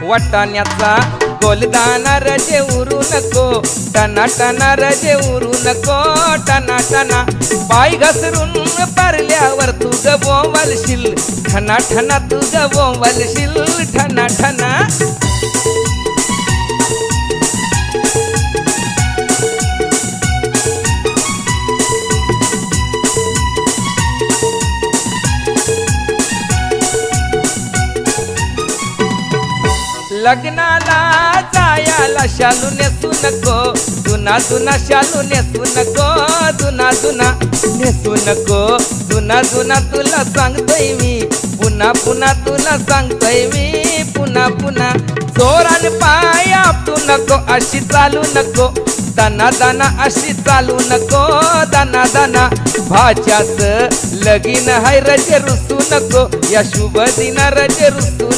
वाटाण्याचा गोलदाना रजे उरू नको, टना टना रजे उरू नको, टना टना पाय घसरून पारल्यावर तू बोंबलशील, ठना ठना तू बोंबलशील, ठना ठना. लग्नाला जायाला शालू नेसू नको, जुना जुना शालू नेसू नको, जुना जुना नेसू नको, जुना जुना तुला सांगतोय मी, पुन्हा पुन्हा तुला सांगतोय मी, पुन्हा पुन्हा. जोरान पाय आपटू नको, अशी चालू नको, दाना दाना अशी चालू नको, दाना दाना. भाच्याच लगीन हाय रजे रुसू नको, या शुभ दिना रजे रुसू